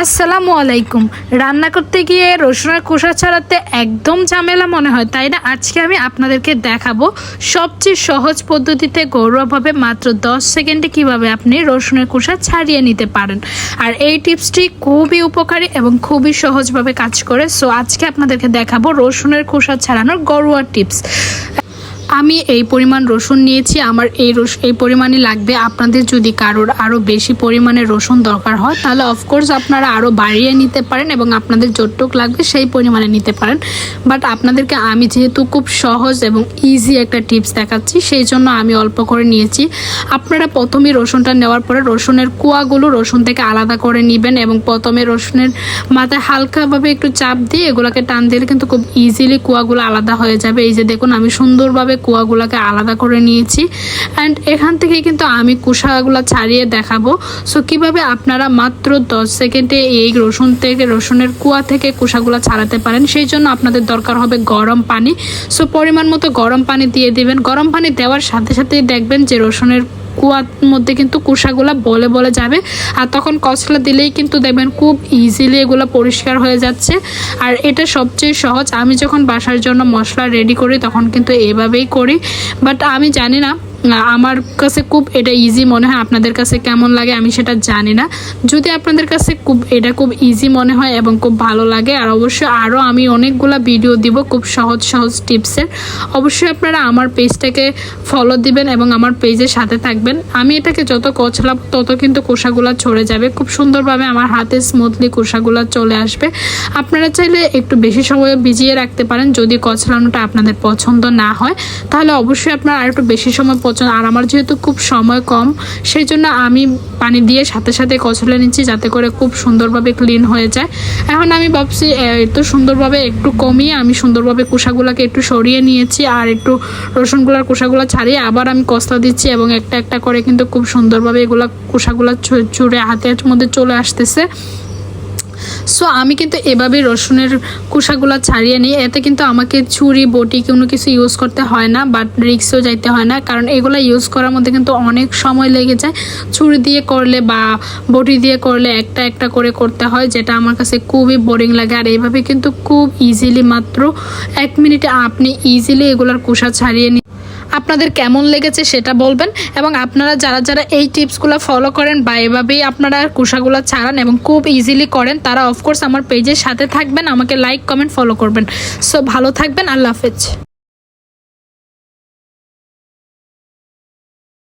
আসসালামু আলাইকুম। রান্না করতে গিয়ে রসুনের খোসা ছাড়াতে একদম ঝামেলা মনে হয়, তাই না? আজকে আমি আপনাদেরকে দেখাবো সবচেয়ে সহজ পদ্ধতিতে ঘরোয়াভাবে মাত্র 10 সেকেন্ডে কিভাবে আপনি রসুনের খোসা ছাড়িয়ে নিতে পারেন। আর এই টিপসটি খুবই উপকারী এবং খুবই সহজভাবে কাজ করে। সো আজকে আপনাদেরকে দেখাবো রসুনের খোসা ছাড়ানোর ঘরোয়া টিপস। আমি এই পরিমাণ রসুন নিয়েছি, আমার এই পরিমাণই লাগবে। আপনাদের যদি কারোর আরও বেশি পরিমাণে রসুন দরকার হয় তাহলে অফকোর্স আপনারা আরও বাড়িয়ে নিতে পারেন এবং আপনাদের যতটুকু লাগবে সেই পরিমাণে নিতে পারেন। বাট আপনাদেরকে আমি যেহেতু খুব সহজ এবং ইজি একটা টিপস দেখাচ্ছি, সেই জন্য আমি অল্প করে নিয়েছি। আপনারা প্রথমেই রসুনটা নেওয়ার পরে রসুনের কুয়াগুলো রসুন থেকে আলাদা করে নেবেন এবং প্রথমে রসুনের মাথায় হালকাভাবে একটু চাপ দিয়ে এগুলোকে টান দিলে কিন্তু খুব ইজিলি কুয়াগুলো আলাদা হয়ে যাবে। এই যে দেখুন, আমি সুন্দরভাবে কুয়াগুলোকে আলাদা করে নিয়েছি। অ্যান্ড এখান থেকে কিন্তু আমি কুসাগুলো ছাড়িয়ে দেখাবো। সো কিভাবে আপনারা মাত্র 10 সেকেন্ডে এই রসুনের কুয়া থেকে কুসাগুলো ছাড়াতে পারেন। সেই জন্য আপনাদের দরকার হবে গরম পানি। সো পরিমাণ মতো গরম পানি দিয়ে দিবেন। গরম পানি দেওয়ার সাথে সাথেই দেখবেন যে রসুনের কুয়ার মধ্যে কিন্তু কুসাগুলা বলে বলে যাবে, আর তখন কচলা দিলেই কিন্তু দেখবেন খুব ইজিলি এগুলো পরিষ্কার হয়ে যাচ্ছে। আর এটা সবচেয়ে সহজ। আমি যখন বাসার জন্য মশলা রেডি করি তখন কিন্তু এভাবেই করি, বাট আমি জানি না, আমার কাছে খুব এটা ইজি মনে হয়। আপনাদের কাছে কেমন লাগে আমি সেটা জানি না। যদি আপনাদের কাছে এটা খুব ইজি মনে হয় এবং খুব ভালো লাগে, আর অবশ্যই আরও আমি অনেকগুলো ভিডিও দিব খুব সহজ সহজ টিপসের, অবশ্যই আপনারা আমার পেজটাকে ফলো দিবেন এবং আমার পেজের সাথে থাকবেন। আমি এটাকে যত কচলাম তত কিন্তু কোষাগুলো ছড়ে যাবে, খুব সুন্দরভাবে আমার হাতে স্মুথলি কোষাগুলো চলে আসবে। আপনারা চাইলে একটু বেশি সময় ভিজিয়ে রাখতে পারেন। যদি কচলানোটা আপনাদের পছন্দ না হয় তাহলে অবশ্যই আপনারা আর একটু বেশি সময় আর আমার যেহেতু খুব সময় কম, সেই জন্য আমি পানি দিয়ে সাথে সাথে কচলে নিচ্ছি যাতে করে খুব সুন্দরভাবে ক্লিন হয়ে যায়। এখন আমি ভাবছি একটু সুন্দরভাবে একটু কমিয়ে আমি সুন্দরভাবে কুসাগুলোকে একটু সরিয়ে নিয়েছি, আর একটু রসুনগুলার কুসাগুলো ছাড়িয়ে আবার আমি কচলা দিচ্ছি এবং একটা একটা করে কিন্তু খুব সুন্দরভাবে এগুলা কুসাগুলো চুড়ে হাতের মধ্যে চলে আসতেছে। সো আমি কিন্তু এভাবে রসুনের কুসাগুলো ছাড়িয়ে নিই। এতে কিন্তু আমাকে ছুরি বটি কোনো কিছু ইউজ করতে হয় না, বাট রিক্সও যাইতে হয় না, কারণ এগুলো ইউজ করার মধ্যে কিন্তু অনেক সময় লেগে যায়। ছুরি দিয়ে করলে বা বটি দিয়ে করলে একটা একটা করে করতে হয়, যেটা আমার কাছে খুবই বোরিং লাগে। আর এইভাবে কিন্তু খুব ইজিলি মাত্র 1 মিনিটে আপনি ইজিলি এগুলোর কুসা ছাড়িয়ে আপনাদের কেমন লেগেছে সেটা বলবেন। এবং আপনারা যারা যারা এই টিপসগুলো ফলো করেন বা এভাবেই আপনারা কুসাগুলো ছাড়ান এবং খুব ইজিলি করেন, তারা অফকোর্স আমার পেজের সাথে থাকবেন, আমাকে লাইক কমেন্ট ফলো করবেন। সো ভালো থাকবেন, আল্লাহ হাফেজ।